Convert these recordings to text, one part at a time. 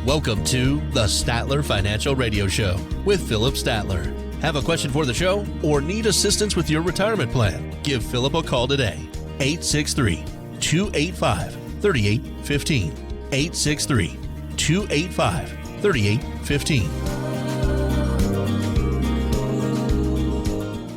Welcome to the Statler Financial Radio Show with Philip Statler. Have a question for the show or need assistance with your retirement plan? Give Philip a call today. 863-285-3815. 863-285-3815.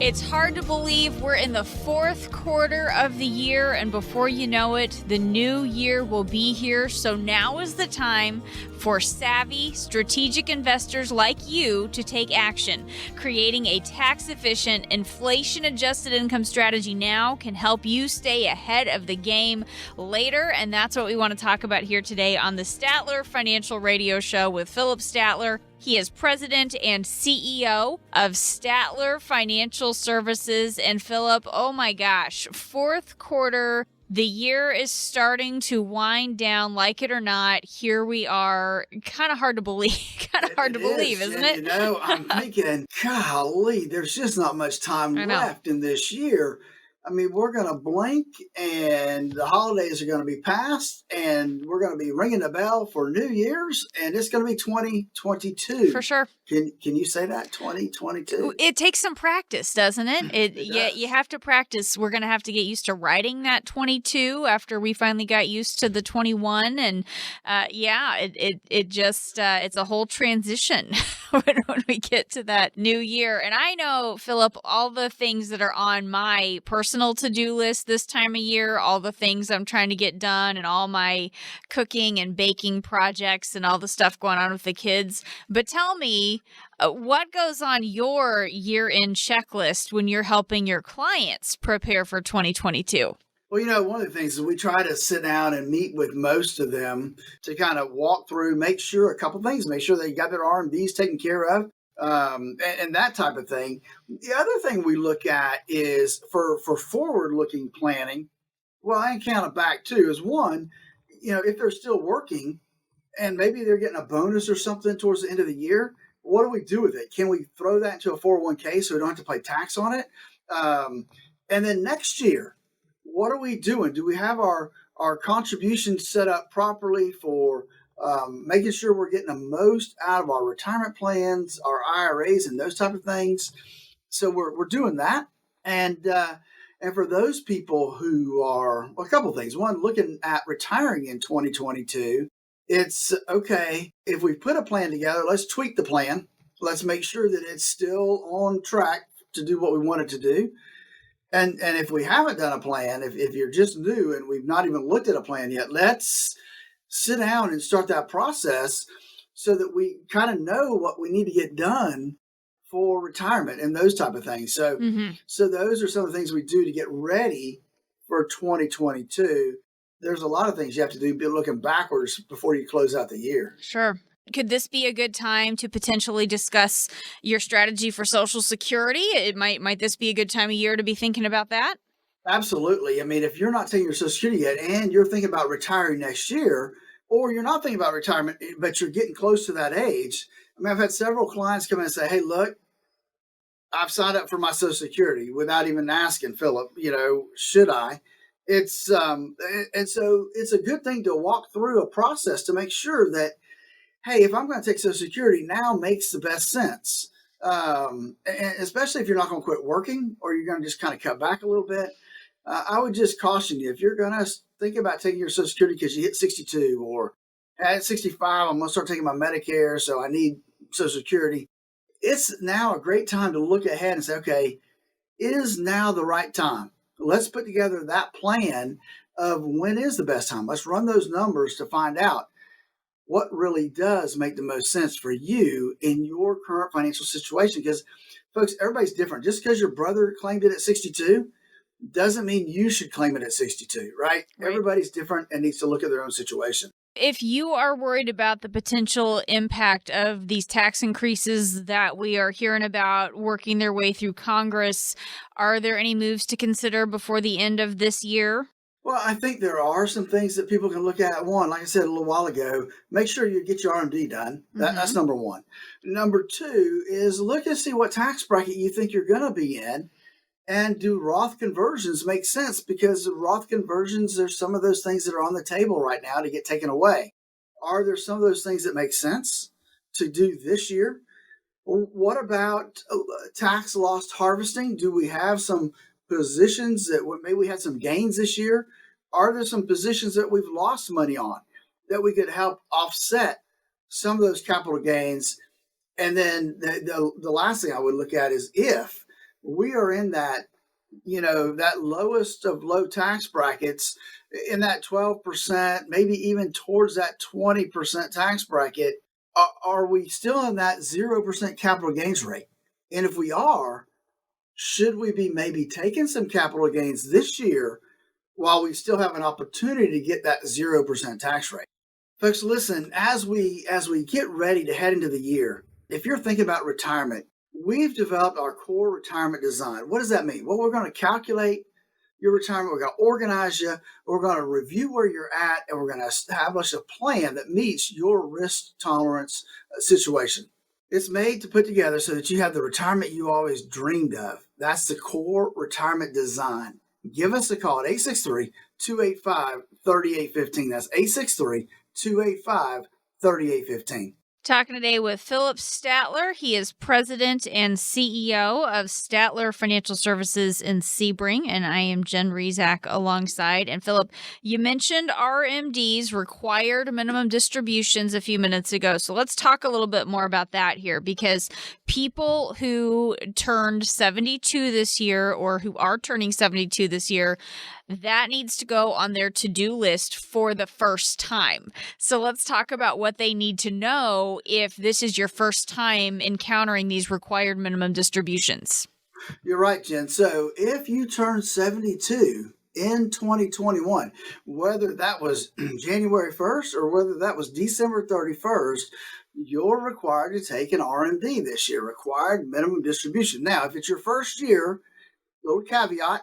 It's hard to believe we're in the fourth quarter of the year, and before you know it, the new year will be here. So now is the time for savvy, strategic investors like you to take action. Creating a tax-efficient, inflation-adjusted income strategy now can help you stay ahead of the game later, and that's what we want to talk about here today on the Statler Financial Radio Show with Philip Statler. He is president and CEO of Statler Financial Services. And Philip, oh my gosh, fourth quarter, the year is starting to wind down, like it or not. Here we are. Kind of hard to believe. Isn't it? You know, I'm thinking, golly, there's just not much time left in this year. I mean, we're going to blink and the holidays are going to be past and we're going to be ringing the bell for New Year's and it's going to be 2022. For sure. Can you say that? 2022? It takes some practice, doesn't it? You have to practice. We're going to have to get used to writing that 22 after we finally got used to the 21. And it's a whole transition when we get to that new year. And I know, Philip, all the things that are on my personal to-do list this time of year, all the things I'm trying to get done and all my cooking and baking projects and all the stuff going on with the kids. But tell me, what goes on your year-end checklist when you're helping your clients prepare for 2022? Well, you know, one of the things is we try to sit down and meet with most of them to kind of walk through, make sure they got their R&Bs taken care of. And that type of thing. The other thing we look at is for forward-looking planning. Well, I can count it back too. Is one, you know, if they're still working and maybe they're getting a bonus or something towards the end of the year, what do we do with it? Can we throw that into a 401k so we don't have to pay tax on it? And then next year, what are we doing? Do we have our contributions set up properly for making sure we're getting the most out of our retirement plans, our IRAs, and those type of things? So we're doing that. And for those people who are, a couple of things. One, looking at retiring in 2022, it's okay, if we put a plan together, let's tweak the plan. Let's make sure that it's still on track to do what we want it to do. And if we haven't done a plan, if you're just new and we've not even looked at a plan yet, let's sit down and start that process so that we kind of know what we need to get done for retirement and those type of things. So, So those are some of the things we do to get ready for 2022. There's a lot of things you have to do, be looking backwards before you close out the year. Sure. Could this be a good time to potentially discuss your strategy for Social Security? Might this be a good time of year to be thinking about that? Absolutely. I mean, if you're not taking your Social Security yet and you're thinking about retiring next year, or you're not thinking about retirement, but you're getting close to that age. I mean, I've had several clients come in and say, hey, look, I've signed up for my Social Security without even asking, Philip, should I? And so it's a good thing to walk through a process to make sure that, hey, if I'm going to take Social Security, now makes the best sense. And especially if you're not going to quit working or you're going to just kind of cut back a little bit. I would just caution you, if you're going to think about taking your Social Security because you hit 62 or at 65, I'm going to start taking my Medicare, so I need Social Security. It's now a great time to look ahead and say, okay, is now the right time? Let's put together that plan of when is the best time. Let's run those numbers to find out what really does make the most sense for you in your current financial situation. Because, folks, everybody's different. Just because your brother claimed it at 62 doesn't mean you should claim it at 62, right? Everybody's different and needs to look at their own situation. If you are worried about the potential impact of these tax increases that we are hearing about working their way through Congress, are there any moves to consider before the end of this year? Well, I think there are some things that people can look at. One, like I said a little while ago, make sure you get your RMD done. That's number one. Number two is look and see what tax bracket you think you're going to be in. And do Roth conversions make sense? Because Roth conversions, there's some of those things that are on the table right now to get taken away. Are there some of those things that make sense to do this year? What about tax loss harvesting? Do we have some positions that maybe we had some gains this year? Are there some positions that we've lost money on that we could help offset some of those capital gains? And then the last thing I would look at is if we are in that, that lowest of low tax brackets, in that 12%, maybe even towards that 20% tax bracket, are we still in that 0% capital gains rate? And if we are, should we be maybe taking some capital gains this year while we still have an opportunity to get that 0% tax rate? Folks, listen, as we get ready to head into the year, if you're thinking about retirement, we've developed our core retirement design. What does that mean? Well, we're going to calculate your retirement. We're going to organize you. We're going to review where you're at, and we're going to establish a plan that meets your risk tolerance situation. It's made to put together so that you have the retirement you always dreamed of. That's the core retirement design. Give us a call at 863-285-3815. That's 863-285-3815. Talking today with Philip Statler. He is president and CEO of Statler Financial Services in Sebring, and I am Jen Rezac alongside. And Philip, you mentioned RMDs, required minimum distributions, a few minutes ago. So let's talk a little bit more about that here, because people who turned 72 this year or who are turning 72 this year, that needs to go on their to-do list for the first time. So let's talk about what they need to know if this is your first time encountering these required minimum distributions. You're right, Jen. So if you turn 72 in 2021, whether that was January 1st or whether that was December 31st, you're required to take an RMD this year, required minimum distribution. Now, if it's your first year, little caveat,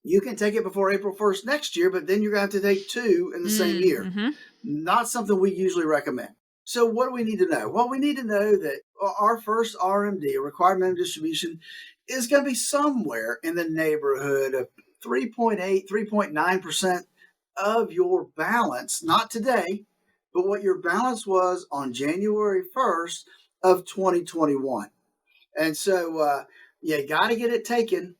you can take it before April 1st next year, but then you're going to have to take two in the same year. Mm-hmm. Not something we usually recommend. So what do we need to know? Well, we need to know that our first RMD, a required minimum distribution, is going to be somewhere in the neighborhood of 3.8, 3.9% of your balance, not today, but what your balance was on January 1st of 2021. And so you got to get it taken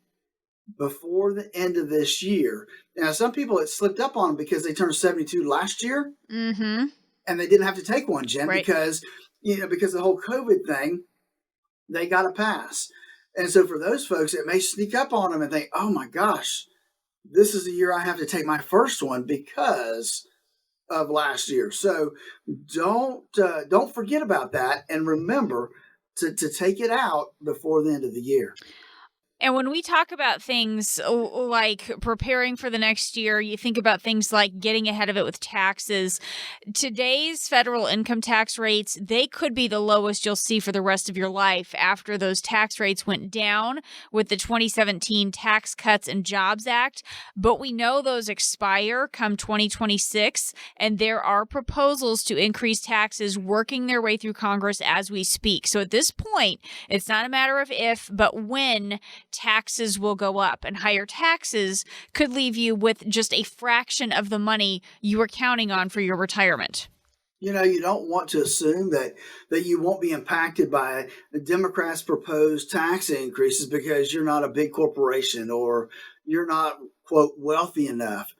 before the end of this year. Now, some people, it slipped up on them because they turned 72 last year, and they didn't have to take one, Jen, right, because of the whole COVID thing, they got a pass. And so for those folks, it may sneak up on them and think, oh my gosh, this is the year I have to take my first one because of last year. So don't forget about that, and remember to take it out before the end of the year. And when we talk about things like preparing for the next year, you think about things like getting ahead of it with taxes. Today's federal income tax rates, they could be the lowest you'll see for the rest of your life after those tax rates went down with the 2017 Tax Cuts and Jobs Act. But we know those expire come 2026, and there are proposals to increase taxes working their way through Congress as we speak. So at this point, it's not a matter of if, but when taxes will go up, and higher taxes could leave you with just a fraction of the money you were counting on for your retirement. You don't want to assume that you won't be impacted by the Democrats' proposed tax increases because you're not a big corporation or you're not, quote, wealthy enough.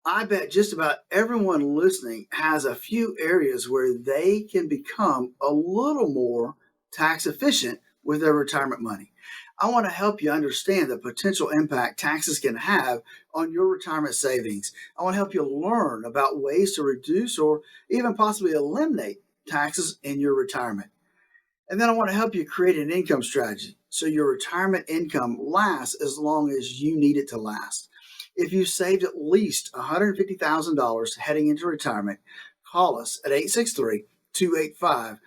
I bet just about everyone listening has a few areas where they can become a little more tax efficient with their retirement money. I want to help you understand the potential impact taxes can have on your retirement savings. I want to help you learn about ways to reduce or even possibly eliminate taxes in your retirement. And then I want to help you create an income strategy so your retirement income lasts as long as you need it to last. If you saved at least $150,000 heading into retirement, call us at 863-285-3815,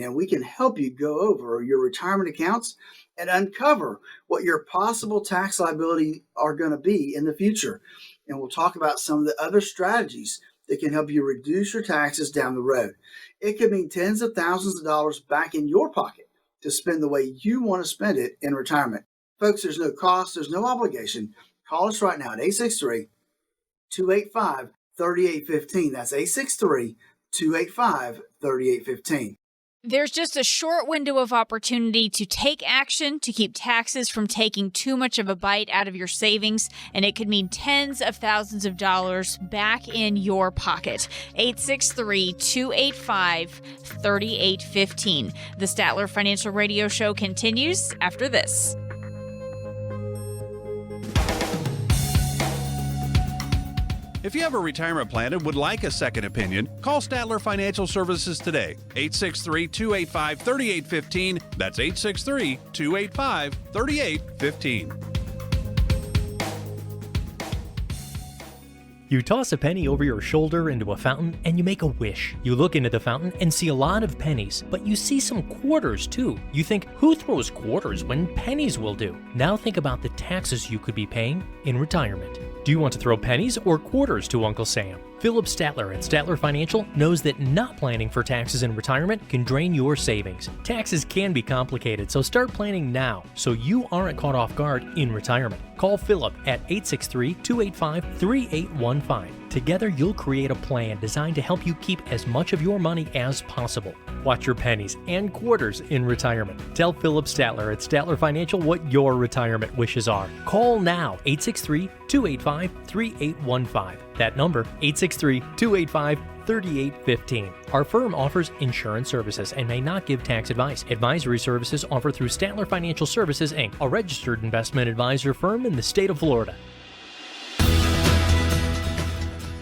and we can help you go over your retirement accounts and uncover what your possible tax liability are going to be in the future. And we'll talk about some of the other strategies that can help you reduce your taxes down the road. It could mean tens of thousands of dollars back in your pocket to spend the way you want to spend it in retirement. Folks, there's no cost, there's no obligation. Call us right now at 863-285-3815, 3815. That's 863-285-3815. There's just a short window of opportunity to take action to keep taxes from taking too much of a bite out of your savings, and it could mean tens of thousands of dollars back in your pocket. 863-285-3815. The Statler Financial Radio Show continues after this. If you have a retirement plan and would like a second opinion, call Statler Financial Services today. 863-285-3815. That's 863-285-3815. You toss a penny over your shoulder into a fountain and you make a wish. You look into the fountain and see a lot of pennies, but you see some quarters too. You think, who throws quarters when pennies will do? Now think about the taxes you could be paying in retirement. Do you want to throw pennies or quarters to Uncle Sam? Philip Statler at Statler Financial knows that not planning for taxes in retirement can drain your savings. Taxes can be complicated, so start planning now so you aren't caught off guard in retirement. Call Philip at 863-285-3815. Together, you'll create a plan designed to help you keep as much of your money as possible. Watch your pennies and quarters in retirement. Tell Philip Statler at Statler Financial what your retirement wishes are. Call now, 863-285-3815. That number, 863-285-3815. Our firm offers insurance services and may not give tax advice. Advisory services offered through Statler Financial Services, Inc., a registered investment advisor firm in the state of Florida.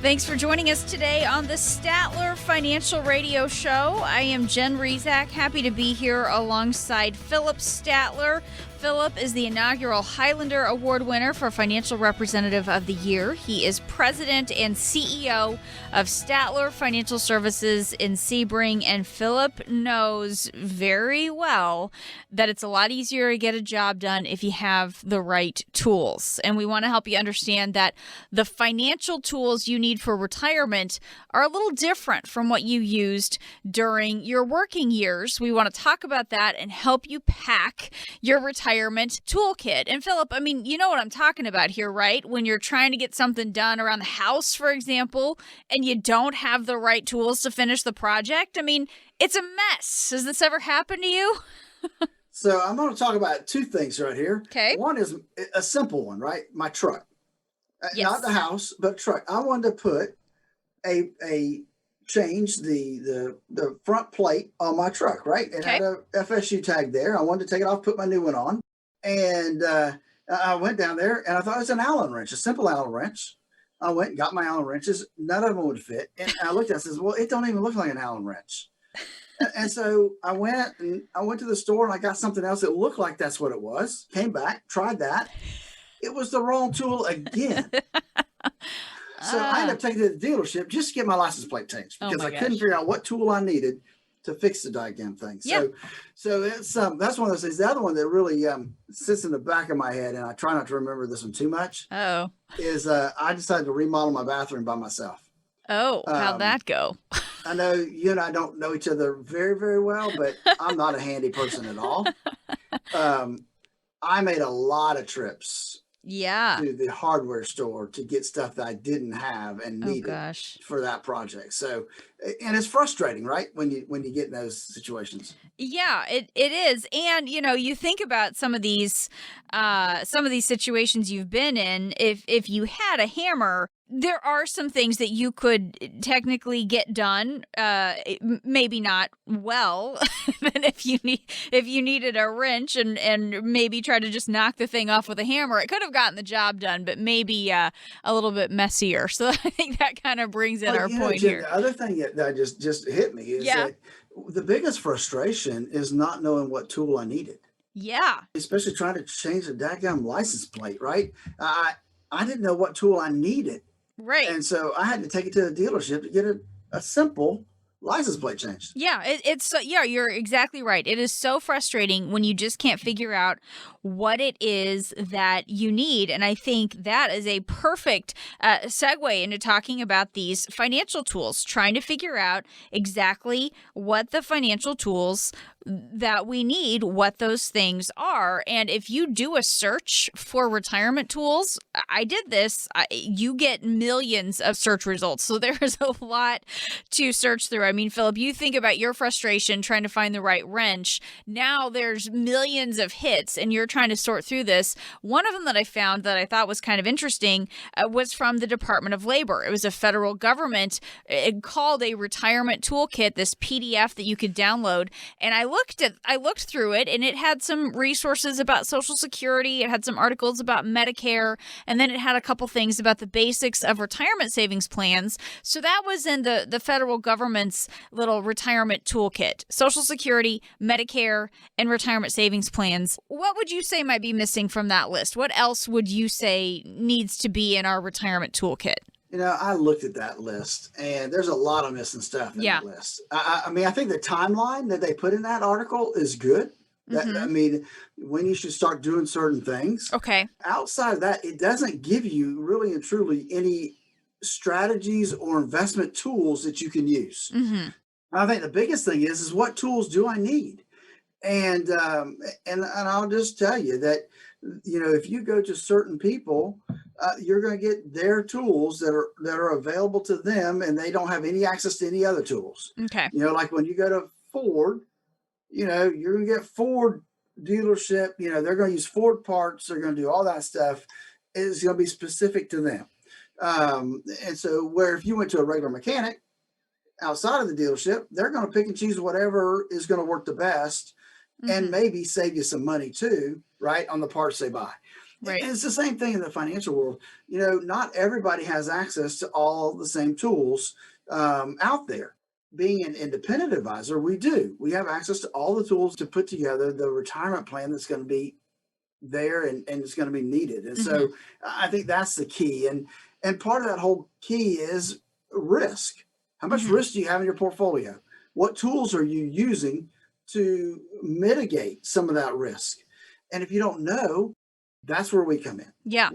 Thanks for joining us today on the Statler Financial Radio Show. I am Jen Rezac, happy to be here alongside Philip Statler. Philip is the inaugural Highlander Award winner for Financial Representative of the Year. He is president and CEO of Statler Financial Services in Sebring, and Philip knows very well that it's a lot easier to get a job done if you have the right tools. And we want to help you understand that the financial tools you need for retirement are a little different from what you used during your working years. We want to talk about that and help you pack your retirement toolkit. And Philip, I mean, you know what I'm talking about here, right? When you're trying to get something done around the house, for example, and you don't have the right tools to finish the project. I mean, it's a mess. Has this ever happened to you? So I'm going to talk about two things right here. Okay. One is a simple one, right? My truck. Yes. Not the house, but truck. I wanted to put change the front plate on my truck, right? It had a FSU tag there. I wanted to take it off, put my new one on. And I went down there and I thought it was an Allen wrench, a simple Allen wrench. I went and got my Allen wrenches. None of them would fit. And I looked at it and says, well, it don't even look like an Allen wrench. And so I went to the store and I got something else that looked like that's what it was. Came back, tried that. It was the wrong tool again. So I ended up taking it to the dealership just to get my license plate changed because I couldn't figure out what tool I needed to fix the goddamn thing. So it's that's one of those things. The other one that really sits in the back of my head, and I try not to remember this one too much, is I decided to remodel my bathroom by myself. Oh, how'd that go? I know you and I don't know each other very, very well, but I'm not a handy person at all. I made a lot of trips to the hardware store to get stuff that I didn't have and needed for that project. So, and it's frustrating, right? When you get in those situations. Yeah, it is. And, you know, you think about some of these situations you've been in, if you had a hammer, there are some things that you could technically get done, maybe not well, than if you needed a wrench and maybe try to just knock the thing off with a hammer. It could have gotten the job done, but maybe a little bit messier. So I think that kind of brings in our point here. The other thing that just hit me is that the biggest frustration is not knowing what tool I needed. Yeah. Especially trying to change the daggum license plate, right? I didn't know what tool I needed. Right. And so I had to take it to the dealership to get a simple license plate changed. Yeah, it's so, yeah, you're exactly right. It is so frustrating when you just can't figure out what it is that you need. And I think that is a perfect segue into talking about these financial tools, trying to figure out exactly what the financial tools that we need, what those things are. And if you do a search for retirement tools, I did this, you get millions of search results. So there's a lot to search through. I mean, Philip, you think about your frustration trying to find the right wrench. Now there's millions of hits and you're trying to sort through this. One of them that I found that I thought was kind of interesting was from the Department of Labor. It was a federal government called a retirement toolkit, this PDF that you could download. And I looked through it, and it had some resources about Social Security. It had some articles about Medicare, and then it had a couple things about the basics of retirement savings plans. So that was in the federal government's little retirement toolkit: Social Security, Medicare, and retirement savings plans. What would you say might be missing from that list? What else would you say needs to be in our retirement toolkit? I looked at that list, and there's a lot of missing stuff in that list. I mean, I think the timeline that they put in that article is good. I mean, when you should start doing certain things. Okay. Outside of that, it doesn't give you really and truly any strategies or investment tools that you can use. I think the biggest thing is what tools do I need? And I'll just tell you that, if you go to certain people, you're going to get their tools that are available to them, and they don't have any access to any other tools. Okay. Like when you go to Ford, you're going to get Ford dealership. They're going to use Ford parts. They're going to do all that stuff. It's going to be specific to them. And so where if you went to a regular mechanic outside of the dealership, they're going to pick and choose whatever is going to work the best and maybe save you some money too, right, on the parts they buy. Right. And it's the same thing in the financial world. Not everybody has access to all the same tools out there. Being an independent advisor, we do. We have access to all the tools to put together the retirement plan that's going to be there and it's going to be needed. And so I think that's the key. And part of that whole key is risk. How much risk do you have in your portfolio? What tools are you using to mitigate some of that risk? And if you don't know, that's where we come in. Yeah.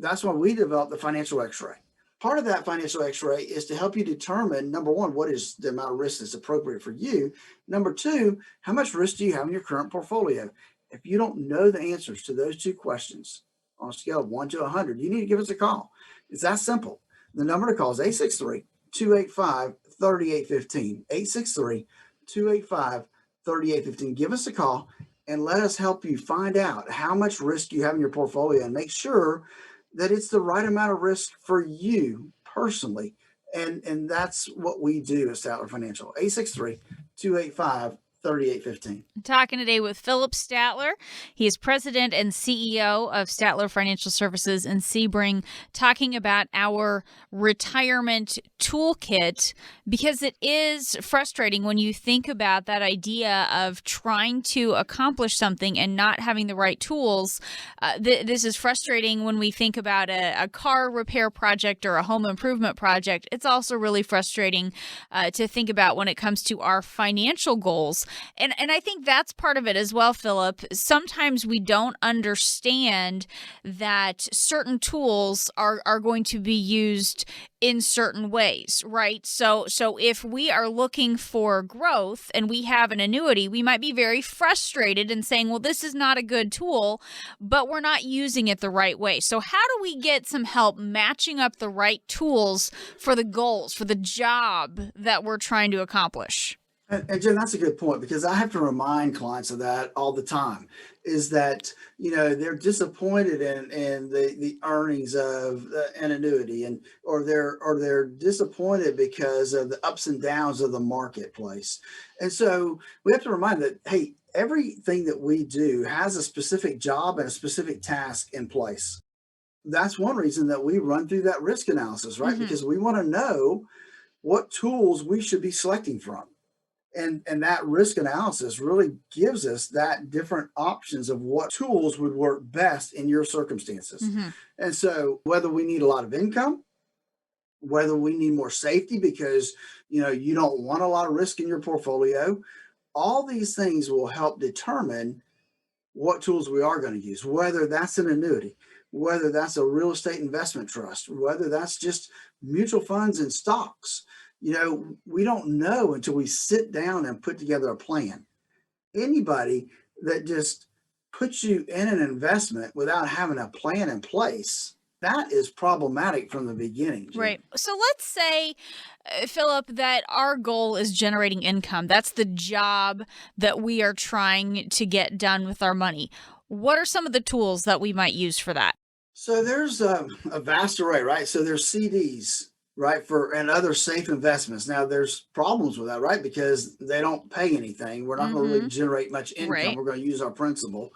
That's why we developed the financial x-ray. Part of that financial x-ray is to help you determine, number one, what is the amount of risk that's appropriate for you? Number two, how much risk do you have in your current portfolio? If you don't know the answers to those two questions on a scale of 1 to 100, you need to give us a call. It's that simple. The number to call is 863-285-3815. 863-285-3815. Give us a call and let us help you find out how much risk you have in your portfolio and make sure that it's the right amount of risk for you personally. And that's what we do at Statler Financial. 863-285-3815. Talking today with Philip Statler. He is president and CEO of Statler Financial Services in Sebring, talking about our retirement toolkit, because it is frustrating when you think about that idea of trying to accomplish something and not having the right tools. This is frustrating when we think about a car repair project or a home improvement project. It's also really frustrating to think about when it comes to our financial goals. And I think that's part of it as well, Philip. Sometimes we don't understand that certain tools are going to be used in certain ways, right? So if we are looking for growth and we have an annuity, we might be very frustrated and saying, well, this is not a good tool, but we're not using it the right way. So how do we get some help matching up the right tools for the goals, for the job that we're trying to accomplish? And Jim, that's a good point, because I have to remind clients of that all the time, is that, they're disappointed in the earnings of an annuity or they're disappointed because of the ups and downs of the marketplace. And so we have to remind that, hey, everything that we do has a specific job and a specific task in place. That's one reason that we run through that risk analysis, right? Because we want to know what tools we should be selecting from. And that risk analysis really gives us that different options of what tools would work best in your circumstances. And so whether we need a lot of income, whether we need more safety because, you don't want a lot of risk in your portfolio. All these things will help determine what tools we are going to use, whether that's an annuity, whether that's a real estate investment trust, whether that's just mutual funds and stocks. We don't know until we sit down and put together a plan. Anybody that just puts you in an investment without having a plan in place, that is problematic from the beginning, Jen. Right. So let's say, Philip, that our goal is generating income. That's the job that we are trying to get done with our money. What are some of the tools that we might use for that? So there's a vast array, right? So there's CDs, right, and other safe investments. Now there's problems with that, right? Because they don't pay anything. We're not going to really generate much income. Right. We're going to use our principal.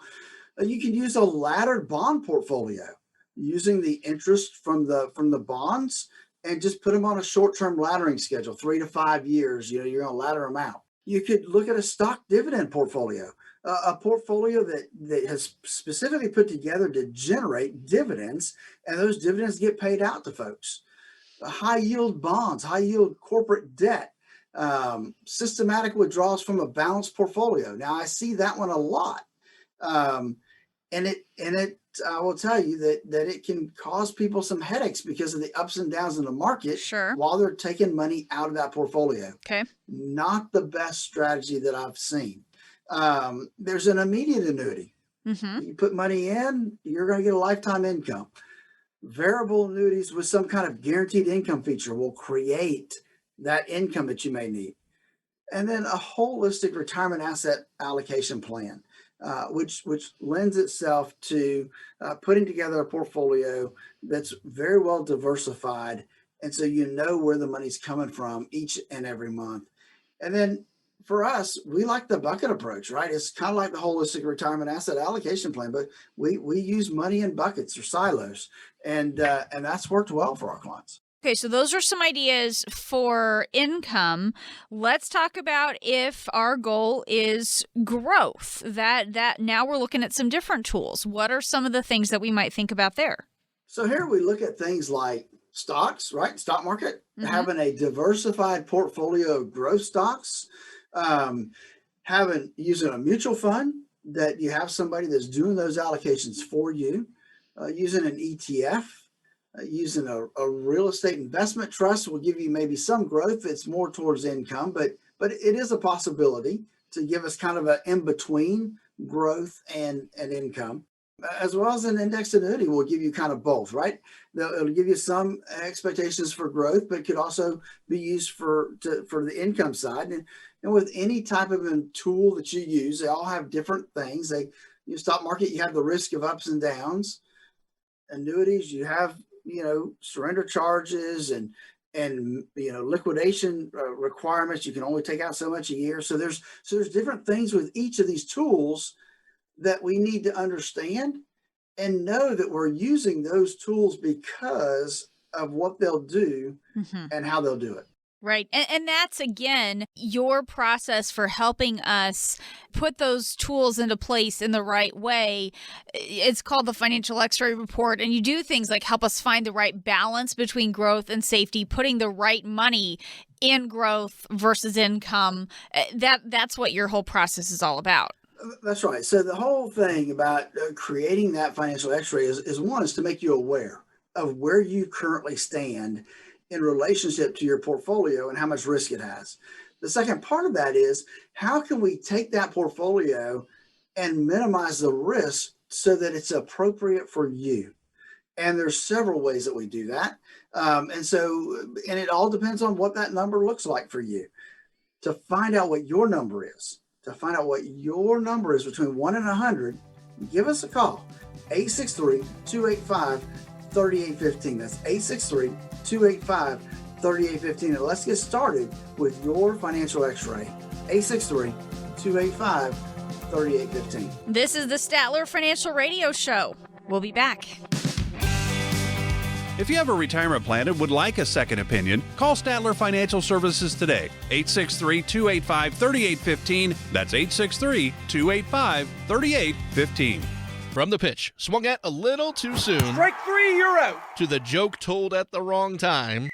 You can use a laddered bond portfolio using the interest from the bonds and just put them on a short-term laddering schedule, 3 to 5 years. You're going to ladder them out. You could look at a stock dividend portfolio, a portfolio that has specifically put together to generate dividends, and those dividends get paid out to folks. High yield bonds, high yield corporate debt, systematic withdrawals from a balanced portfolio. Now I see that one a lot. And I will tell you that it can cause people some headaches because of the ups and downs in the market. Sure. While they're taking money out of that portfolio. Okay. Not the best strategy that I've seen. There's an immediate annuity. Mm-hmm. You put money in, you're going to get a lifetime income. Variable annuities with some kind of guaranteed income feature will create that income that you may need. And then a holistic retirement asset allocation plan. Which lends itself to putting together a portfolio that's very well diversified. And so you know where the money's coming from each and every month. And then for us, we like the bucket approach, right? It's kind of like the holistic retirement asset allocation plan, but we use money in buckets or silos. And that's worked well for our clients. Okay, so those are some ideas for income. Let's talk about if our goal is growth. That now we're looking at some different tools. What are some of the things that we might think about there? So here we look at things like stocks, right? Stock market, having a diversified portfolio of growth stocks, using a mutual fund that you have somebody that's doing those allocations for you, using an ETF. Using a real estate investment trust will give you maybe some growth. It's more towards income, but it is a possibility to give us kind of an in-between growth and income, as well as an indexed annuity will give you kind of both, right? It'll give you some expectations for growth, but could also be used for the income side. And with any type of a tool that you use, they all have different things. Stock market, you have the risk of ups and downs. Annuities, you have surrender charges and liquidation requirements. You can only take out so much a year. So there's different things with each of these tools that we need to understand and know that we're using those tools because of what they'll do and how they'll do it. Right. And that's, again, your process for helping us put those tools into place in the right way. It's called the Financial X-ray Report. And you do things like help us find the right balance between growth and safety, putting the right money in growth versus income. That's what your whole process is all about. That's right. So the whole thing about creating that financial X-ray is to make you aware of where you currently stand in relationship to your portfolio and how much risk it has. The second part of that is, how can we take that portfolio and minimize the risk so that it's appropriate for you? And there's several ways that we do that. And it all depends on what that number looks like for you. To find out what your number is, between 1 and 100, give us a call, 863-285-3815. That's 863-285-3815. And let's get started with your financial X-ray. 863-285-3815. This is the Statler Financial Radio Show. We'll be back. If you have a retirement plan and would like a second opinion, call Statler Financial Services today. 863-285-3815. That's 863-285-3815. From the pitch, swung at a little too soon. Strike three, you're out. To the joke told at the wrong time.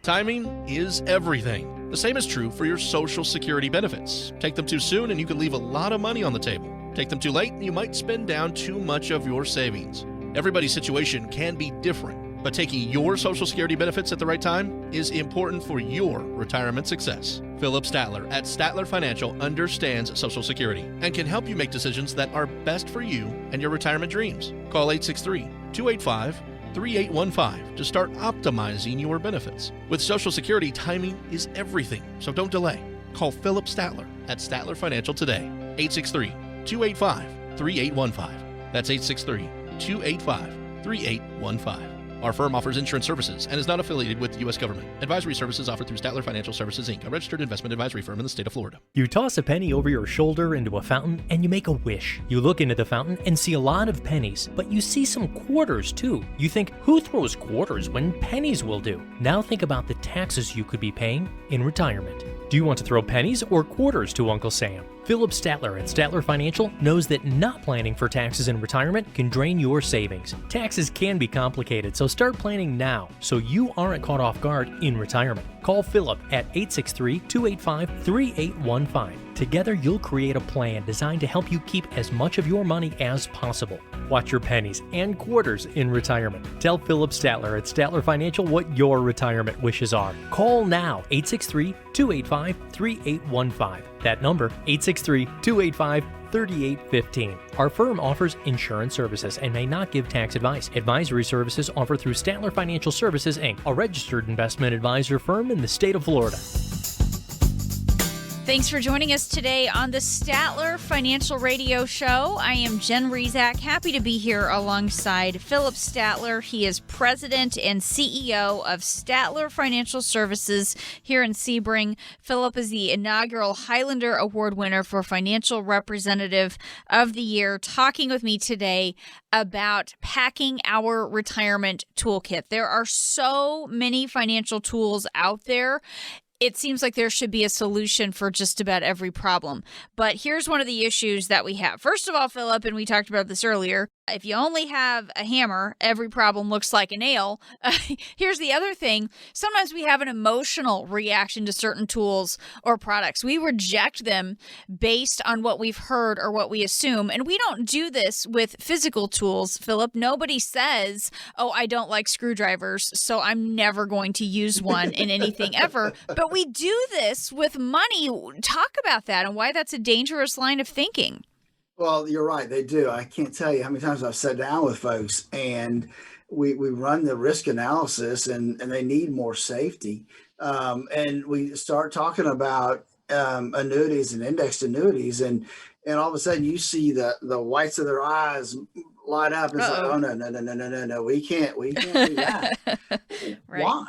Timing is everything. The same is true for your Social Security benefits. Take them too soon and you can leave a lot of money on the table. Take them too late and you might spend down too much of your savings. Everybody's situation can be different, but taking your Social Security benefits at the right time is important for your retirement success. Philip Statler at Statler Financial understands Social Security and can help you make decisions that are best for you and your retirement dreams. Call 863-285-3815 to start optimizing your benefits. With Social Security, timing is everything, so don't delay. Call Philip Statler at Statler Financial today. 863-285-3815. That's 863-285-3815. Our firm offers insurance services and is not affiliated with the U.S. government. Advisory services offered through Statler Financial Services, Inc., a registered investment advisory firm in the state of Florida. You toss a penny over your shoulder into a fountain and you make a wish. You look into the fountain and see a lot of pennies, but you see some quarters too. You think, who throws quarters when pennies will do? Now think about the taxes you could be paying in retirement. Do you want to throw pennies or quarters to Uncle Sam? Philip Statler at Statler Financial knows that not planning for taxes in retirement can drain your savings. Taxes can be complicated, so start planning now so you aren't caught off guard in retirement. Call Philip at 863-285-3815. Together, you'll create a plan designed to help you keep as much of your money as possible. Watch your pennies and quarters in retirement. Tell Philip Statler at Statler Financial what your retirement wishes are. Call now, 863-285-3815. That number, 863-285-3815. Our firm offers insurance services and may not give tax advice. Advisory services offered through Statler Financial Services, Inc., a registered investment advisor firm in the state of Florida. Thanks for joining us today on the Statler Financial Radio Show. I am Jen Rezac, happy to be here alongside Philip Statler. He is president and CEO of Statler Financial Services here in Sebring. Philip is the inaugural Highlander Award winner for Financial Representative of the Year, talking with me today about packing our retirement toolkit. There are so many financial tools out there. It seems like there should be a solution for just about every problem. But here's one of the issues that we have. First of all, Philip, and we talked about this earlier, if you only have a hammer, every problem looks like a nail. Here's the other thing. Sometimes we have an emotional reaction to certain tools or products. We reject them based on what we've heard or what we assume. And we don't do this with physical tools, Philip. Nobody says, oh, I don't like screwdrivers, so I'm never going to use one in anything ever. But we do this with money. Talk about that and why that's a dangerous line of thinking. Well, you're right. They do. I can't tell you how many times I've sat down with folks and we run the risk analysis and they need more safety. And we start talking about annuities and indexed annuities and all of a sudden you see the whites of their eyes light up and say, oh, no, we can't do that. Right.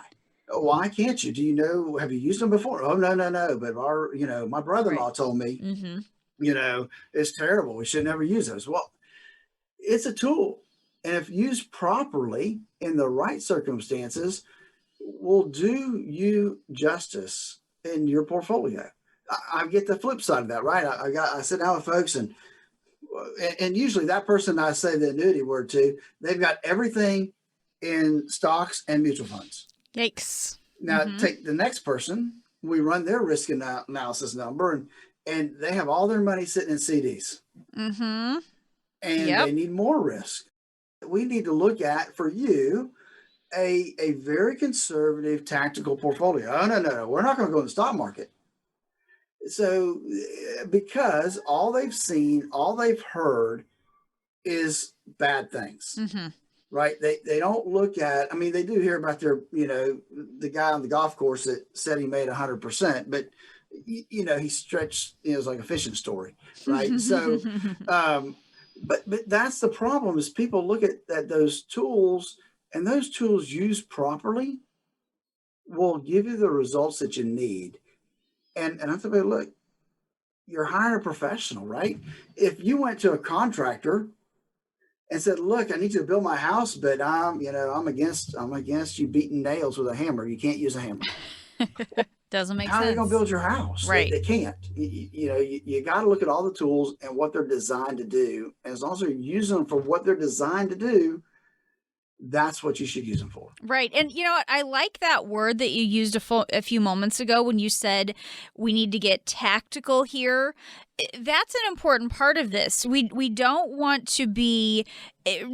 Why can't you? Do you know, have you used them before? Oh, no. But my brother-in-law told me, it's terrible. We should never use those. Well, it's a tool. And if used properly in the right circumstances, will do you justice in your portfolio. I get the flip side of that, right? I sit down with folks and usually that person I say the annuity word to, they've got everything in stocks and mutual funds. Yikes. Now take the next person, we run their risk analysis number and they have all their money sitting in CDs. And they need more risk. We need to look at, for you, a very conservative tactical portfolio. Oh, no. We're not going to go in the stock market. So because all they've seen, all they've heard is bad things. Right. They don't look at, they do hear about the guy on the golf course that said he made 100%, but he stretched, it was like a fishing story. Right. So, but that's the problem is people look at those tools and those tools used properly will give you the results that you need. And I think, look, you're hiring a professional, right? If you went to a contractor and said, look, I need you to build my house, but I'm against you beating nails with a hammer. You can't use a hammer. Doesn't make sense. How are you going to build your house? Right. They can't. You got to look at all the tools and what they're designed to do. And as long as they're using them for what they're designed to do, that's what you should use them for. Right. And you know what? I like that word that you used a few moments ago when you said we need to get tactical here. That's an important part of this. We don't want to be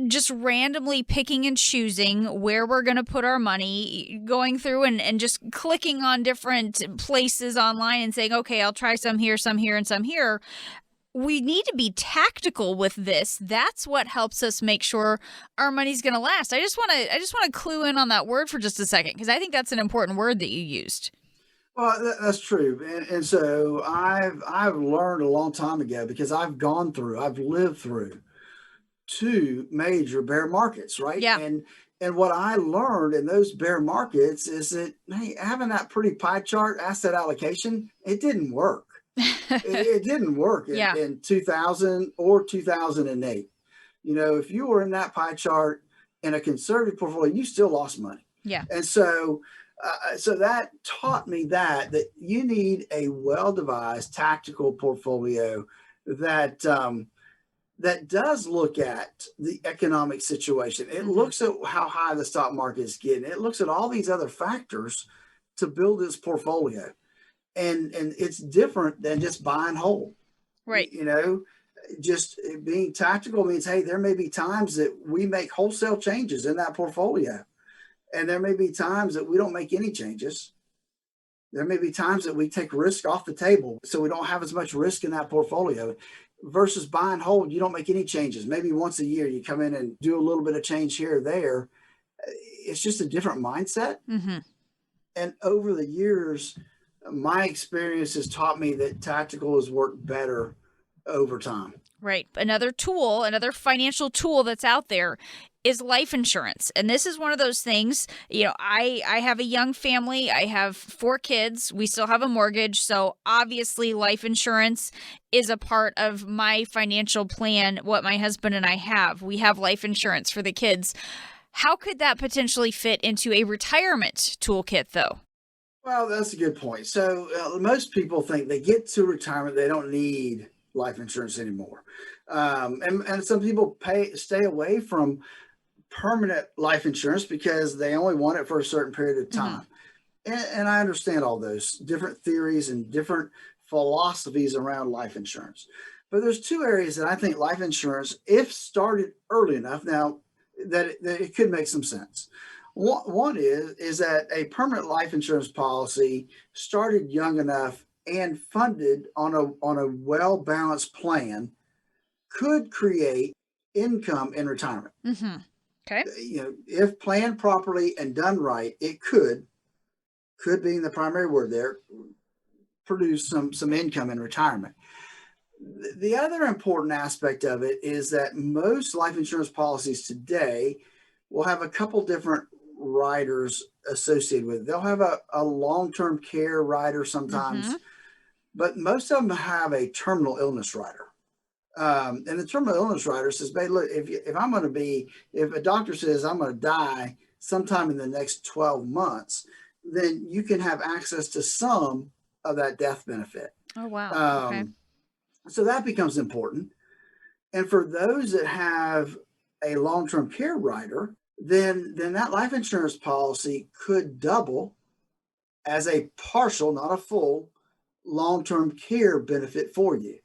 just randomly picking and choosing where we're going to put our money, going through and just clicking on different places online and saying, okay, I'll try some here, and some here. We need to be tactical with this. That's what helps us make sure our money's going to last. I just want to clue in on that word for just a second, because I think that's an important word that you used. Well, that's true. And so I've learned a long time ago, because I've lived through two major bear markets, right? Yeah. And what I learned in those bear markets is that, hey, having that pretty pie chart asset allocation, it didn't work. It didn't work in 2000 or 2008. If you were in that pie chart in a conservative portfolio, you still lost money. Yeah. And so that taught me that you need a well-devised tactical portfolio that does look at the economic situation. It looks at how high the stock market is getting. It looks at all these other factors to build this portfolio. And it's different than just buy and hold. Right. Just being tactical means, hey, there may be times that we make wholesale changes in that portfolio. And there may be times that we don't make any changes. There may be times that we take risk off the table, so we don't have as much risk in that portfolio. Versus buy and hold, you don't make any changes. Maybe once a year you come in and do a little bit of change here or there. It's just a different mindset. Mm-hmm. And over the years, my experience has taught me that tactical has worked better over time. Right. Another financial tool that's out there is life insurance. And this is one of those things, I have a young family. I have 4 kids. We still have a mortgage. So obviously life insurance is a part of my financial plan, what my husband and I have. We have life insurance for the kids. How could that potentially fit into a retirement toolkit, though? Well, that's a good point. So most people think they get to retirement, they don't need life insurance anymore. And some people stay away from permanent life insurance because they only want it for a certain period of time. Mm-hmm. And I understand all those different theories and different philosophies around life insurance. But there's 2 areas that I think life insurance, if started early enough, now that it could make some sense. One is that a permanent life insurance policy started young enough and funded on a well-balanced plan could create income in retirement. Mm-hmm. Okay. If planned properly and done right, it could being the primary word there, produce some income in retirement. The other important aspect of it is that most life insurance policies today will have a couple different riders associated with it. They'll have a long-term care rider sometimes, but most of them have a terminal illness rider. And the terminal illness rider says, "Babe, look, if a doctor says I'm going to die sometime in the next 12 months, then you can have access to some of that death benefit." Oh, wow. Okay. So that becomes important. And for those that have a long-term care rider, then that life insurance policy could double as a partial, not a full, long-term care benefit for you.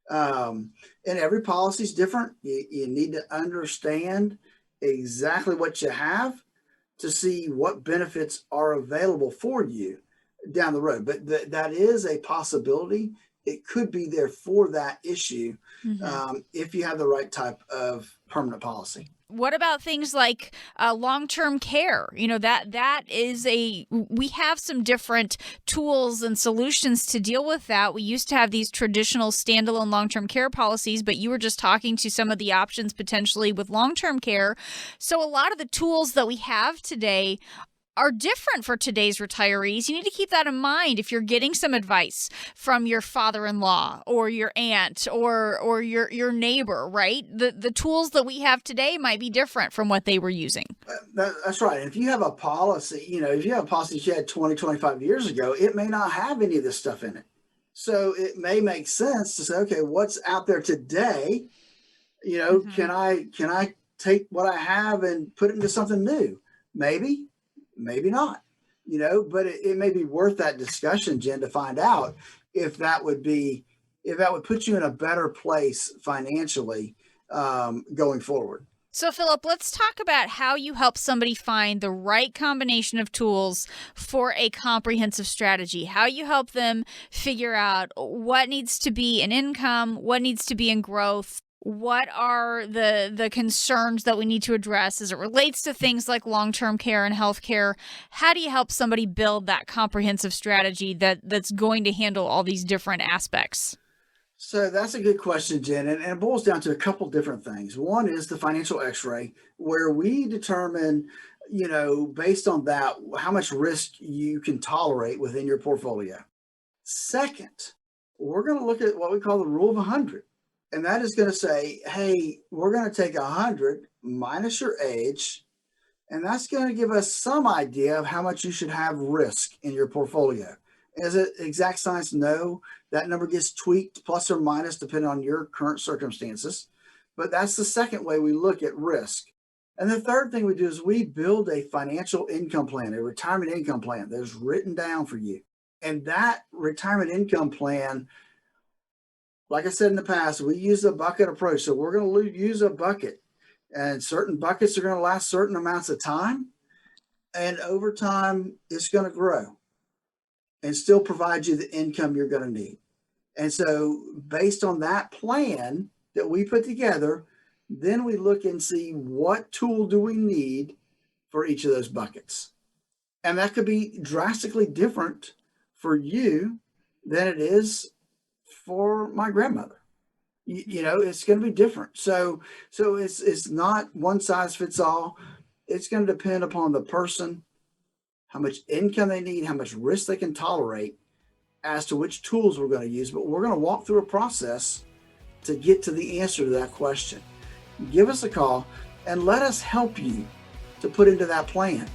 And every policy is different. You need to understand exactly what you have to see what benefits are available for you down the road. But that is a possibility. It could be there for that issue if you have the right type of permanent policy. What about things like long-term care? That is we have some different tools and solutions to deal with that. We used to have these traditional standalone long-term care policies, but you were just talking to some of the options potentially with long-term care. So a lot of the tools that we have today are different for today's retirees. You need to keep that in mind if you're getting some advice from your father-in-law or your aunt or your neighbor, right? The tools that we have today might be different from what they were using. That's right. If you have a policy, if you have a policy that you had 20, 25 years ago, it may not have any of this stuff in it. So it may make sense to say, okay, what's out there today? Can I take what I have and put it into something new? Maybe, maybe not, but it may be worth that discussion, Jen, to find out if that would put you in a better place financially going forward. So, Philip, let's talk about how you help somebody find the right combination of tools for a comprehensive strategy, how you help them figure out what needs to be in income, what needs to be in growth, what are the concerns that we need to address as it relates to things like long-term care and healthcare. How do you help somebody build that comprehensive strategy that's going to handle all these different aspects? So that's a good question, Jen, and it boils down to a couple different things. One is the financial x-ray, where we determine, based on that, how much risk you can tolerate within your portfolio. Second, we're going to look at what we call the rule of 100. And that is going to say, hey, we're going to take 100 minus your age, and that's going to give us some idea of how much you should have risk in your portfolio. Is it exact science? No. That number gets tweaked plus or minus depending on your current circumstances. But that's the second way we look at risk. And the third thing we do is we build a financial income plan, a retirement income plan that is written down for you. And that retirement income plan, like I said in the past, we use a bucket approach. So we're going to use a bucket, and certain buckets are going to last certain amounts of time. And over time, it's going to grow and still provide you the income you're going to need. And so based on that plan that we put together, then we look and see what tool do we need for each of those buckets. And that could be drastically different for you than it is for my grandmother. It's going to be different. So it's not one size fits all. It's going to depend upon the person, how much income they need, how much risk they can tolerate as to which tools we're going to use. But we're going to walk through a process to get to the answer to that question. Give us a call and let us help you to put into that plan.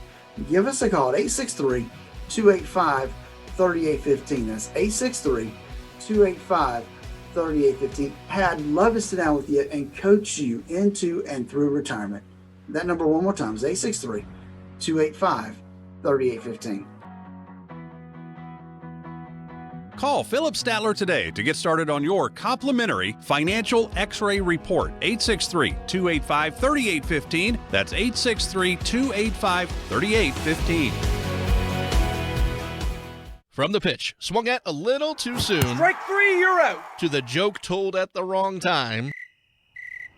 Give us a call at 863-285-3815. That's 863-285-3815. I'd love to sit down with you and coach you into and through retirement. That number one more time is 863-285-3815. Call Philip Statler today to get started on your complimentary financial x-ray report. 863-285-3815. That's 863-285-3815. From the pitch, swung at a little too soon. Strike three, you're out. To the joke told at the wrong time.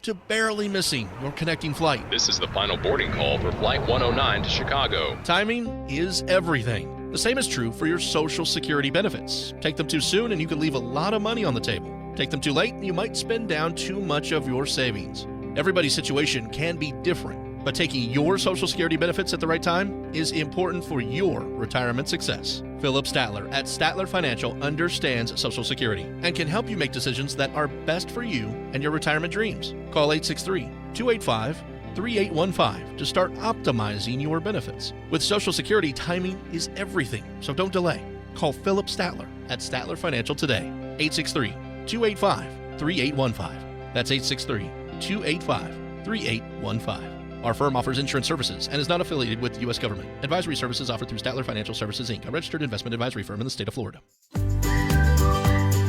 To barely missing your connecting flight. This is the final boarding call for Flight 109 to Chicago. Timing is everything. The same is true for your Social Security benefits. Take them too soon and you can leave a lot of money on the table. Take them too late and you might spend down too much of your savings. Everybody's situation can be different, but taking your Social Security benefits at the right time is important for your retirement success. Philip Statler at Statler Financial understands Social Security and can help you make decisions that are best for you and your retirement dreams. Call 863-285-3815 to start optimizing your benefits. With Social Security, timing is everything, so don't delay. Call Philip Statler at Statler Financial today. 863-285-3815. That's 863-285-3815. Our firm offers insurance services and is not affiliated with the U.S. government. Advisory services offered through Statler Financial Services, Inc., a registered investment advisory firm in the state of Florida.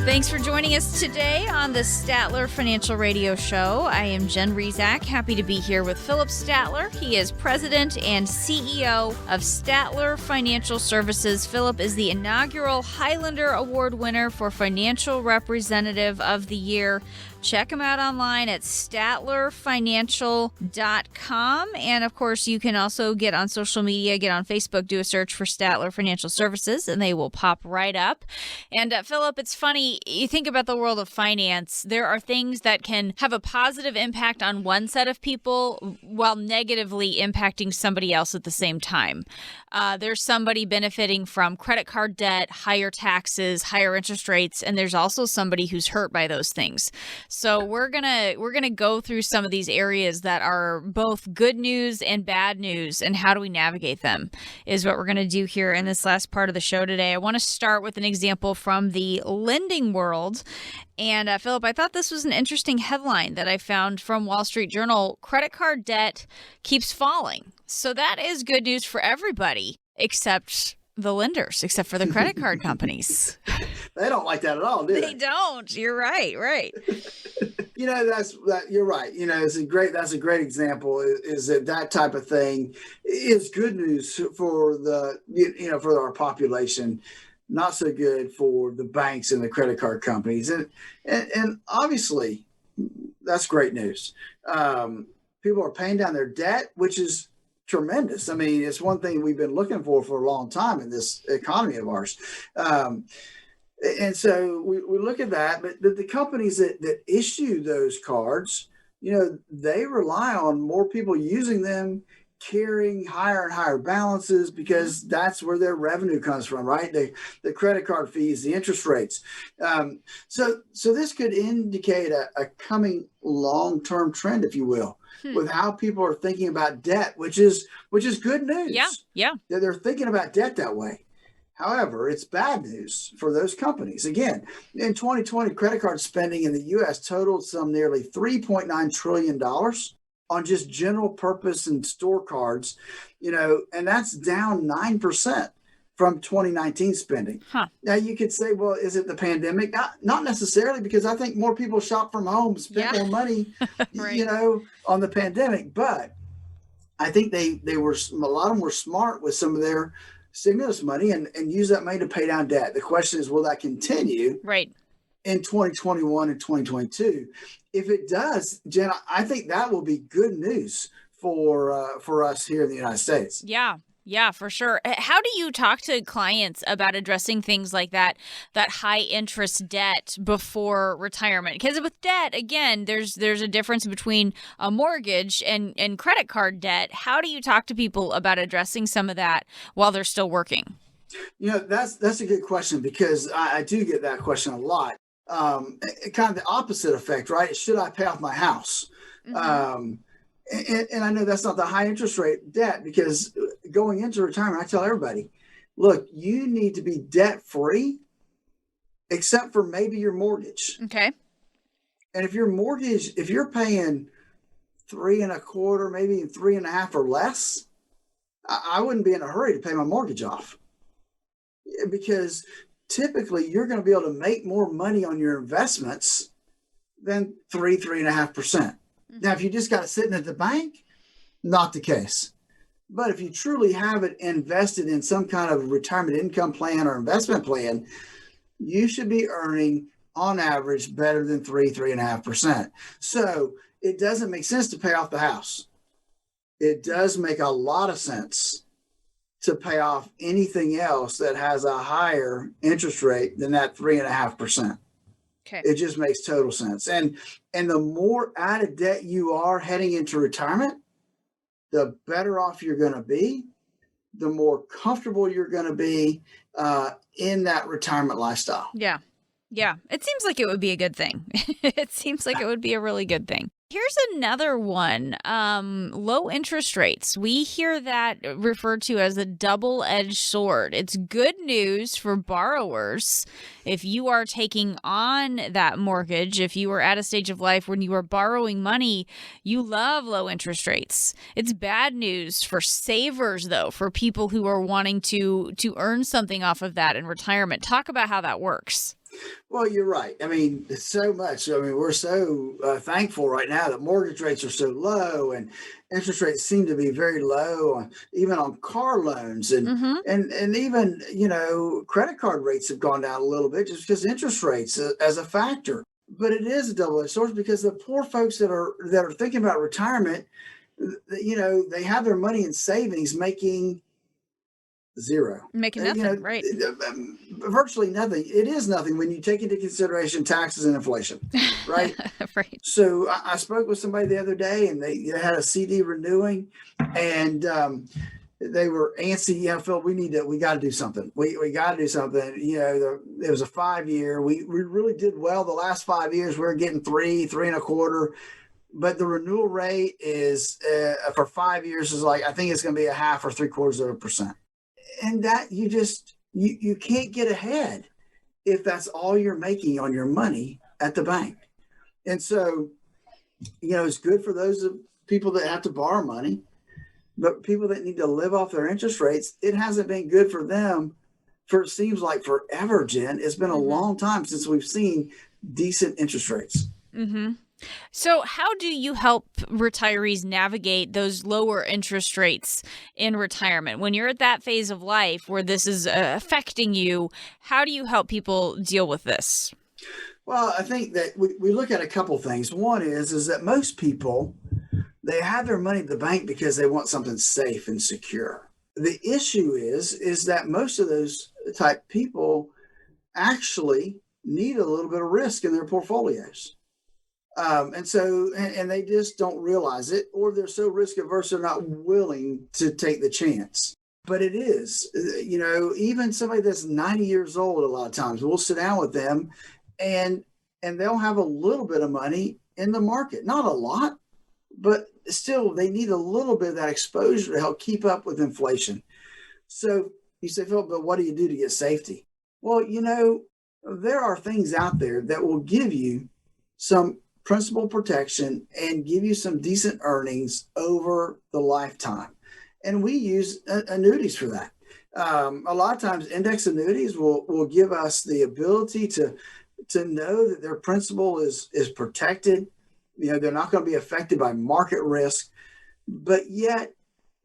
Thanks for joining us today on the Statler Financial Radio Show. I am Jen Rezac, happy to be here with Philip Statler. He is president and CEO of Statler Financial Services. Philip is the inaugural Highlander Award winner for Financial Representative of the Year. Check him out online at statlerfinancial.com. And of course, you can also get on social media, get on Facebook, do a search for Statler Financial Services, and they will pop right up. And Philip, it's funny, you think about the world of finance, there are things that can have a positive impact on one set of people while negatively impacting somebody else at the same time. There's somebody benefiting from credit card debt, higher taxes, higher interest rates, and there's also somebody who's hurt by those things. So we're gonna go through some of these areas that are both good news and bad news, and how do we navigate them is what we're gonna do here in this last part of the show today. I want to start with an example from the lending lending world. And Philip, I thought this was an interesting headline that I found from Wall Street Journal. Credit card debt keeps falling. So that is good news for everybody except the lenders, except for the credit card companies. They don't like that at all, do they? They don't. You're right. Right. You're right. That's a great example is that type of thing is good news for for our population, not so good for the banks and the credit card companies. And obviously that's great news. People are paying down their debt, which is tremendous. I mean, it's one thing we've been looking for a long time in this economy of ours. And so we look at that, but the companies that issue those cards, they rely on more people using them, carrying higher and higher balances because that's where their revenue comes from, right? The credit card fees, the interest rates. So this could indicate a coming long-term trend, if you will, with how people are thinking about debt, which is good news. Yeah. They're thinking about debt that way. However, it's bad news for those companies. Again, in 2020, credit card spending in the U.S. totaled some nearly $3.9 trillion on just general purpose and store cards, and that's down 9% from 2019 spending. Now, you could say, well, is it the pandemic? Not necessarily, because I think more people shop from home, spend more money, right. On the pandemic. But I think a lot of them were smart with some of their stimulus money and use that money to pay down debt. The question is, will that continue in 2021 and 2022? If it does, Jen, I think that will be good news for us here in the United States. Yeah, for sure. How do you talk to clients about addressing things like that high interest debt before retirement? Because with debt, again, there's a difference between a mortgage and credit card debt. How do you talk to people about addressing some of that while they're still working? That's a good question, because I do get that question a lot. Kind of the opposite effect, right? Should I pay off my house? Mm-hmm. And I know that's not the high interest rate debt, because going into retirement, I tell everybody, look, you need to be debt free, except for maybe your mortgage. Okay. And if you're paying 3.25%, maybe 3.5% or less, I wouldn't be in a hurry to pay my mortgage off, because typically you're going to be able to make more money on your investments than 3.5%. Now, if you just got it sitting at the bank, not the case. But if you truly have it invested in some kind of retirement income plan or investment plan, you should be earning on average better than 3.5%. So it doesn't make sense to pay off the house. It does make a lot of sense to pay off anything else that has a higher interest rate than that 3.5%. Okay. It just makes total sense. And the more out of debt you are heading into retirement, the better off you're going to be, the more comfortable you're going to be in that retirement lifestyle. Yeah. It seems like it would be a good thing. It seems like it would be a really good thing. Here's another one. Low interest rates. We hear that referred to as a double-edged sword. It's good news for borrowers. If you are taking on that mortgage, if you are at a stage of life when you are borrowing money, you love low interest rates. It's bad news for savers, though, for people who are wanting to earn something off of that in retirement. Talk about how that works. Well, you're right. I mean, so much. I mean, we're so thankful right now that mortgage rates are so low and interest rates seem to be very low, even on car loans. And and even, credit card rates have gone down a little bit just because interest rates as a factor. But it is a double-edged sword, because the poor folks that are thinking about retirement, they have their money in savings making zero. Making nothing, right? Virtually nothing. It is nothing when you take into consideration taxes and inflation, right? Right. So I spoke with somebody the other day, and they had a CD renewing, and they were antsy. Phil, we got to do something. We got to do something. It was a 5-year. We really did well the last 5 years. We were getting 3.25%. But the renewal rate is for 5 years is I think it's going to be 0.5 or 0.75%. And that you can't get ahead if that's all you're making on your money at the bank. And so, it's good for those people that have to borrow money, but people that need to live off their interest rates, it hasn't been good for them for, it seems like forever, Jen. It's been a long time since we've seen decent interest rates. Mm-hmm. So how do you help retirees navigate those lower interest rates in retirement? When you're at that phase of life where this is affecting you, how do you help people deal with this? Well, I think that we look at a couple things. One is that most people, they have their money at the bank because they want something safe and secure. The issue is that most of those type people actually need a little bit of risk in their portfolios. And they just don't realize it, or they're so risk averse, they're not willing to take the chance. But it is, even somebody that's 90 years old, a lot of times we'll sit down with them and they'll have a little bit of money in the market, not a lot, but still they need a little bit of that exposure to help keep up with inflation. So you say, Phil, but what do you do to get safety? Well, there are things out there that will give you some principal protection and give you some decent earnings over the lifetime. And we use annuities for that. A lot of times index annuities will give us the ability to know that their principal is protected. They're not going to be affected by market risk, but yet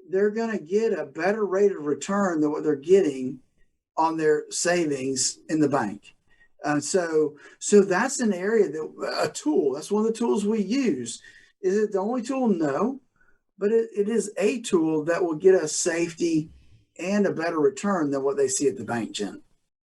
they're going to get a better rate of return than what they're getting on their savings in the bank. So that's an area a tool, that's one of the tools we use. Is it the only tool? No, but it is a tool that will get us safety and a better return than what they see at the bank, Jen.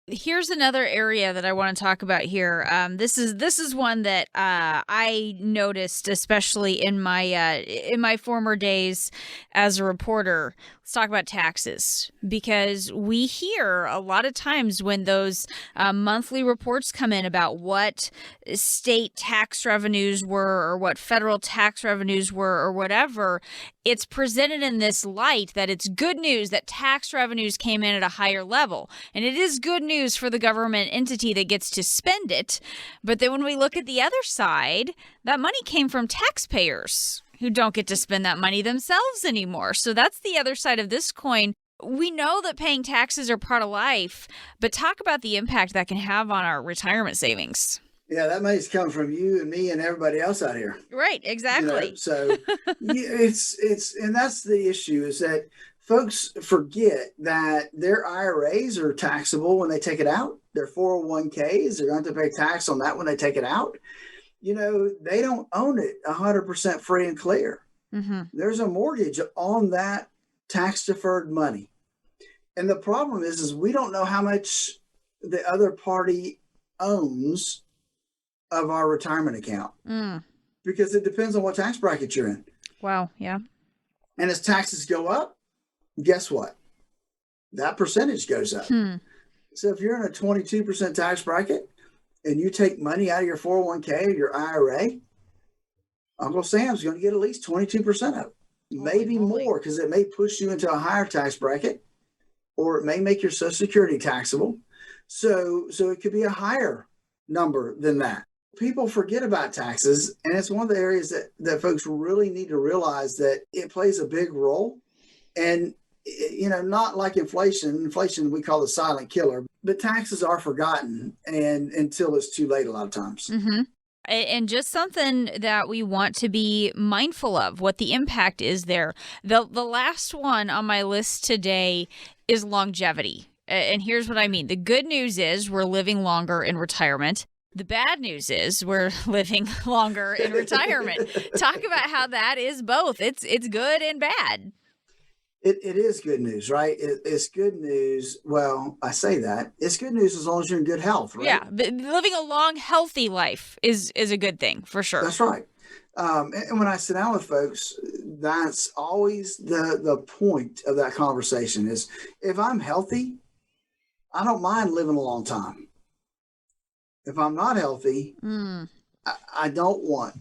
Here's another area that I want to talk about here. This is one that I noticed, especially in my former days as a reporter. Let's talk about taxes, because we hear a lot of times when those monthly reports come in about what state tax revenues were or what federal tax revenues were or whatever, it's presented in this light that it's good news that tax revenues came in at a higher level. And it is good news for the government entity that gets to spend it. But then when we look at the other side, that money came from taxpayers who don't get to spend that money themselves anymore. So that's the other side of this coin. We know that paying taxes are part of life, but talk about the impact that can have on our retirement savings. Yeah, that money's coming from you and me and everybody else out here. Right, exactly. So it's and that's the issue, is that folks forget that their IRAs are taxable when they take it out. Their 401ks, they're going to have to pay tax on that when they take it out. They don't own it 100% free and clear. Mm-hmm. There's a mortgage on that tax deferred money. And the problem is we don't know how much the other party owns of our retirement account, because it depends on what tax bracket you're in. Wow. Yeah. And as taxes go up, guess what? That percentage goes up. So if you're in a 22% tax bracket and you take money out of your 401k or your IRA, Uncle Sam's going to get at least 22% of it, maybe more, because it may push you into a higher tax bracket, or it may make your Social Security taxable. So it could be a higher number than that. People forget about taxes, and it's one of the areas that folks really need to realize that it plays a big role. And, not like inflation. Inflation we call the silent killer, but taxes are forgotten and until it's too late a lot of times. Mm-hmm. And just something that we want to be mindful of, what the impact is there. The last one on my list today is longevity. And here's what I mean. The good news is we're living longer in retirement. The bad news is we're living longer in retirement. Talk about how that is both. It's good and bad. It is good news, right? It's good news. Well, I say that. It's good news as long as you're in good health, right? Yeah, but living a long, healthy life is a good thing, for sure. That's right. And when I sit down with folks, that's always the point of that conversation is, if I'm healthy, I don't mind living a long time. If I'm not healthy, I don't want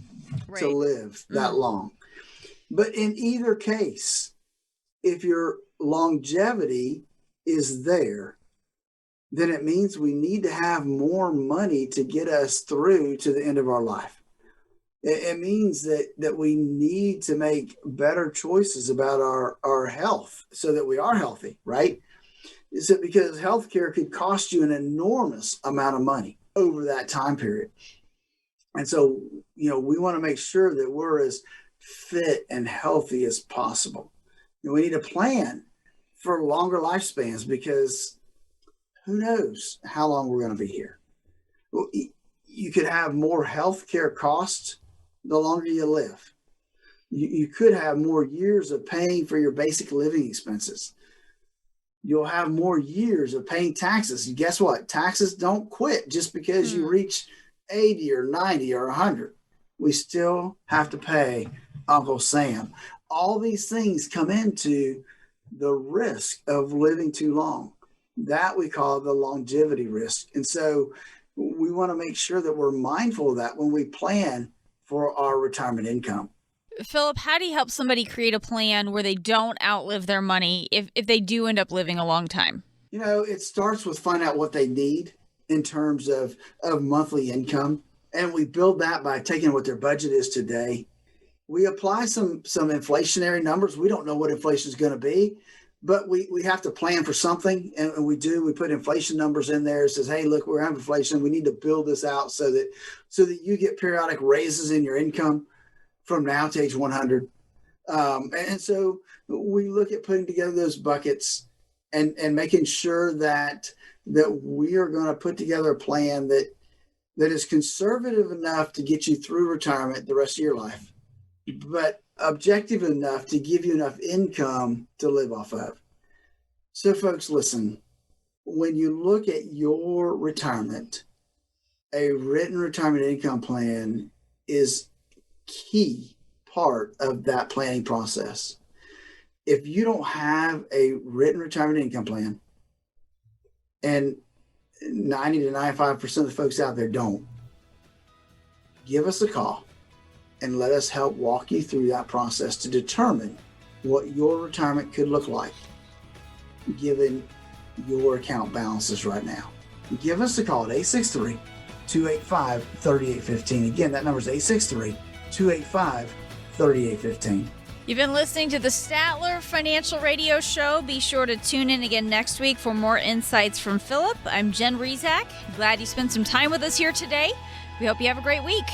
to live that long. But in either case, if your longevity is there, then it means we need to have more money to get us through to the end of our life. It means that we need to make better choices about our health so that we are healthy, right? Is it because healthcare could cost you an enormous amount of money over that time period? And so, we want to make sure that we're as fit and healthy as possible. And we need a plan for longer lifespans, because who knows how long we're going to be here. Well, you could have more healthcare costs the longer you live. You could have more years of paying for your basic living expenses. You'll have more years of paying taxes. And guess what? Taxes don't quit just because you reach 80 or 90 or 100. We still have to pay Uncle Sam. All these things come into the risk of living too long. That we call the longevity risk. And so we want to make sure that we're mindful of that when we plan for our retirement income. Philip, how do you help somebody create a plan where they don't outlive their money if they do end up living a long time? It starts with finding out what they need in terms of monthly income. And we build that by taking what their budget is today. We apply some inflationary numbers. We don't know what inflation is going to be, but we have to plan for something. And we put inflation numbers in there. It says, hey, look, we're having inflation. We need to build this out so that you get periodic raises in your income from now to age 100. And so we look at putting together those buckets and making sure that we are going to put together a plan that is conservative enough to get you through retirement the rest of your life, but objective enough to give you enough income to live off of. So folks, listen, when you look at your retirement, a written retirement income plan is key part of that planning process. If you don't have a written retirement income plan, and 90 to 95% of the folks out there don't, give us a call and let us help walk you through that process to determine what your retirement could look like given your account balances right now. Give us a call at 863-285-3815. Again, that number is 863-285-3815. You've been listening to the Statler Financial Radio Show. Be sure to tune in again next week for more insights from Philip. I'm Jen Rezac. Glad you spent some time with us here today. We hope you have a great week.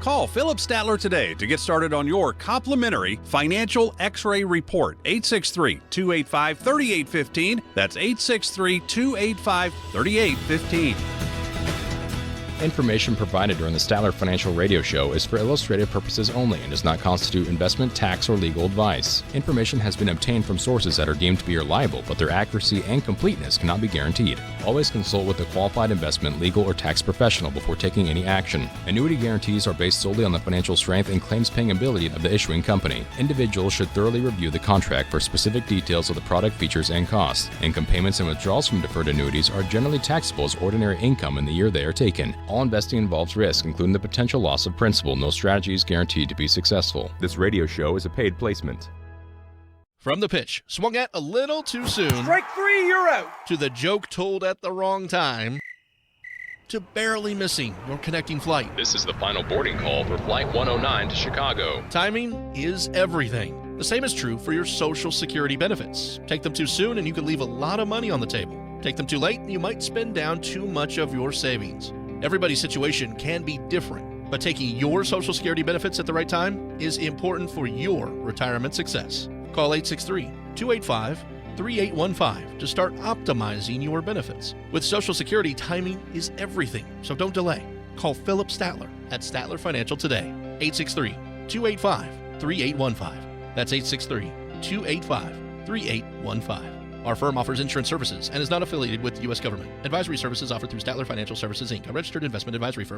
Call Philip Statler today to get started on your complimentary financial x-ray report. 863-285-3815. That's 863-285-3815. Information provided during the Statler Financial Radio Show is for illustrative purposes only and does not constitute investment, tax, or legal advice. Information has been obtained from sources that are deemed to be reliable, but their accuracy and completeness cannot be guaranteed. Always consult with a qualified investment, legal, or tax professional before taking any action. Annuity guarantees are based solely on the financial strength and claims-paying ability of the issuing company. Individuals should thoroughly review the contract for specific details of the product features and costs. Income payments and withdrawals from deferred annuities are generally taxable as ordinary income in the year they are taken. All investing involves risk, including the potential loss of principal. No strategy is guaranteed to be successful. This radio show is a paid placement. From the pitch, swung at a little too soon. Strike three, you're out. To the joke told at the wrong time. To barely missing your connecting flight. This is the final boarding call for Flight 109 to Chicago. Timing is everything. The same is true for your Social Security benefits. Take them too soon and you can leave a lot of money on the table. Take them too late and you might spend down too much of your savings. Everybody's situation can be different, but taking your Social Security benefits at the right time is important for your retirement success. Call 863-285-3815 to start optimizing your benefits. With Social Security, timing is everything, so don't delay. Call Philip Statler at Statler Financial today. 863-285-3815. That's 863-285-3815. Our firm offers insurance services and is not affiliated with the U.S. government. Advisory services offered through Statler Financial Services, Inc., a registered investment advisory firm.